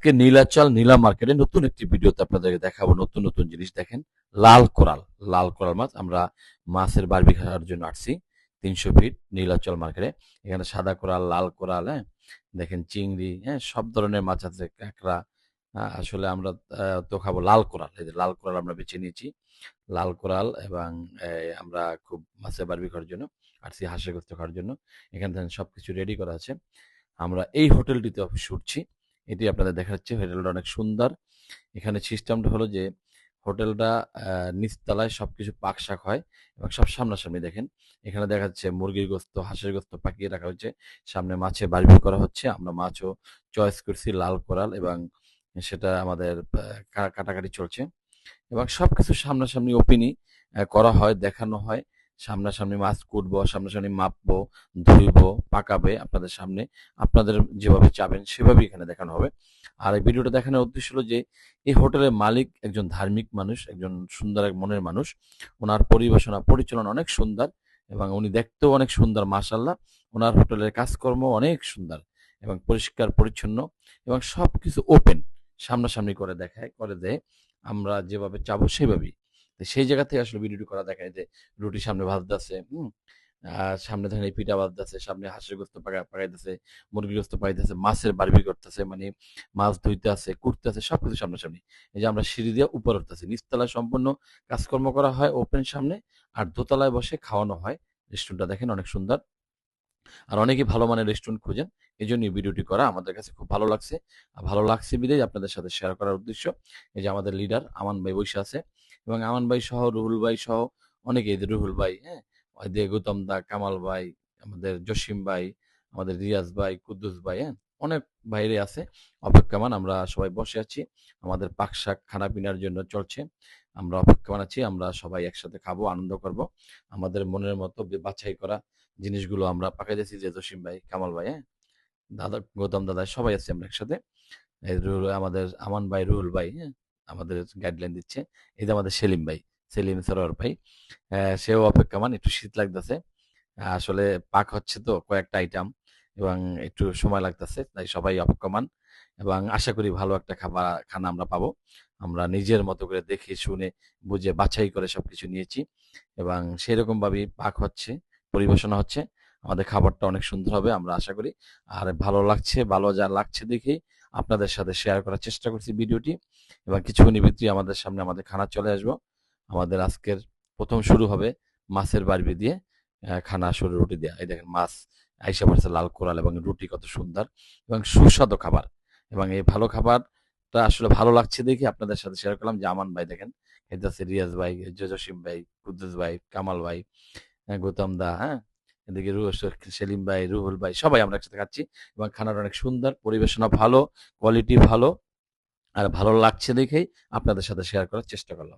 আজকে নীলাচল নীলা মার্কেটে নতুন একটি ভিডিওতে আপনাদেরকে দেখাবো নতুন নতুন জিনিস। দেখেন, লাল কোরাল, লাল কোরাল মাছ। আমরা মাছের বারবি খাওয়ার জন্য আসছি 300 ফিট নীলাচল মার্কেটে। এখানে সাদা কোরাল, লাল কোরাল, হ্যাঁ, দেখেন চিংড়ি, হ্যাঁ, সব ধরনের মাছ আছে, কাঁকড়া। আসলে আমরা তো খাবো লাল কোরাল। এই যে লাল কোরাল আমরা বেছে নিয়েছি, লাল কোরাল। এবং আমরা খুব মাছের বারবি খাওয়ার জন্য আসছি, হাঁসের গোস্ত খাওয়ার জন্য। এখানে দেখেন সবকিছু রেডি করা আছে। আমরা এই হোটেলটিতে অফিস উঠছি, এটি আপনাদের দেখাচ্ছি। হোটেলটা অনেক সুন্দর। এখানে সিস্টেমটা হলো যে হোটেলটা নিচতলায় সবকিছু পাক শাক হয় এবং সব সামনাসামনি। দেখেন, এখানে দেখা যাচ্ছে মুরগির গোস্ত, হাঁসের গোস্ত পাকিয়ে রাখা হচ্ছে, সামনে মাছে বারবিকিউ করা হচ্ছে। আমরা মাছও চয়েস করছি লাল কোরাল, এবং সেটা আমাদের কাটাকাটি চলছে। এবং সবকিছু সামনাসামনি ওপেনই করা হয়, দেখানো হয়। সামনাসামনি মাছ কুটবো, সামনাসামনি মাপবো, ধুইবো, পাকাবে আপনাদের সামনে। আপনাদের যেভাবে চাবেন সেভাবেই এখানে দেখানো হবে। আর এই ভিডিওটা দেখানোর উদ্দেশ্য হলো যে এই হোটেলের মালিক একজন ধার্মিক মানুষ, একজন সুন্দর এক মনের মানুষ। ওনার পরিবেশনা পরিচালনা অনেক সুন্দর, এবং উনি দেখতেও অনেক সুন্দর, মাশাআল্লাহ। ওনার হোটেলের কাজকর্ম অনেক সুন্দর এবং পরিষ্কার পরিচ্ছন্ন, এবং সবকিছু ওপেন, সামনাসামনি করে দেখায়, করে দেয়। আমরা যেভাবে চাবো সেভাবেই। তো সেই জায়গা থেকে আসলে ভিডিওটি করা। দেখায় যে রুটি সামনে ভাজতেছে, সামনে ধরেন এই পিঠা ভাজতেছে, সামনে হাঁসের গোস্ত পাকাইতেছে, মুরগির গোস্ত পাকাইতেছে, মাছের বারবি করতেছে, মানে মাছ ধুইতে আছে, কুটতে আছে, সবকিছু সামনাসামনি। এই যে আমরা সিঁড়ি দিয়ে উপরে উঠতেছি, নিচতলায় সম্পূর্ণ কাজকর্ম করা হয় ওপেন সামনে, আর দোতলায় বসে খাওয়ানো হয়। রেস্টুরেন্টটা দেখেন অনেক সুন্দর, আর অনেকেই ভালো মানের রেস্টুরেন্ট খুঁজেন। এই জন্য ভিডিওটি করা আমাদের কাছে খুব ভালো লাগছে। আর ভালো লাগছে বিধায় আপনাদের সাথে শেয়ার করার উদ্দেশ্য। এই যে আমাদের লিডার আমান ভাই বসে আছে, এবং আমান ভাই সহ রুহুল ভাই সহ অনেকে, এই যে রুহুল ভাই, হ্যাঁ, ওই যে গৌতম দা, কামাল ভাই, আমাদের জসিম ভাই, আমাদের রিয়াজ ভাই, কুদ্দুস ভাই, হ্যাঁ, অনেক বাইরে আছে অপেক্ষমান। আমরা সবাই বসে আছি, আমাদের পাকশাক খানা পিনার জন্য চলছে। আমরা অপেক্ষমান আছি, আমরা সবাই একসাথে খাবো, আনন্দ করব। আমাদের মনের মতো বাছাই করা জিনিসগুলো আমরা পাকাইতেছি, যে জসিম ভাই, কামাল ভাই, হ্যাঁ, দাদা, গৌতম দাদা, সবাই আছি আমরা একসাথে। এই রুহুল, আমাদের আমান ভাই, রুহুল ভাই, হ্যাঁ, আমাদের গাইডলাইন দিচ্ছে। এই যে আমাদের সেলিম ভাই, সেলিম সরোয়ার ভাই, সেও অপেক্ষমান, একটু শীত লাগতেছে। আসলে পাক হচ্ছে তো কয়েকটা আইটেম, এবং একটু সময় লাগতেছে, তাই সবাই অপেক্ষমান। এবং আশা করি ভালো একটা খানা আমরা পাবো। আমরা নিজের মতো করে দেখে শুনে বুঝে বাছাই করে সবকিছু নিয়েছি, এবং সেরকম ভাবেই পাক হচ্ছে, পরিবেশনা হচ্ছে। আমাদের খাবারটা অনেক সুন্দর হবে আমরা আশা করি। আর ভালো লাগছে, ভালো যা লাগছে দেখেই আপনাদের সাথে শেয়ার করার চেষ্টা করছি ভিডিওটি। এবং কিছুক্ষণের ভিতরেই আমাদের সামনে আমাদের খানা চলে আসবো। আমাদের আজকের প্রথম শুরু হবে মাছের বারবি দিয়ে, খানা শুরু রুটি দেয়া। এই দেখেন মাছ আইসা পড়ছে, লাল কোরাল এবং রুটি কত সুন্দর এবং সুস্বাদু খাবার। এবং এই ভালো খাবারটা আসলে ভালো লাগছে দেখে আপনাদের সাথে শেয়ার করলাম। যে আমান ভাই দেখেন খাইতেছে, রিয়াজ ভাই, জসিম ভাই, কুদ্দুস ভাই, কামাল ভাই, গৌতম দা, হ্যাঁ, এদিকে সেলিম ভাই, রুহুল ভাই, সবাই আমরা একসাথে খাচ্ছি। এবং খানাটা অনেক সুন্দর, পরিবেশনা ভালো, কোয়ালিটি ভালো, আর ভালো লাগছে দেখেই আপনাদের সাথে শেয়ার করার চেষ্টা করলাম।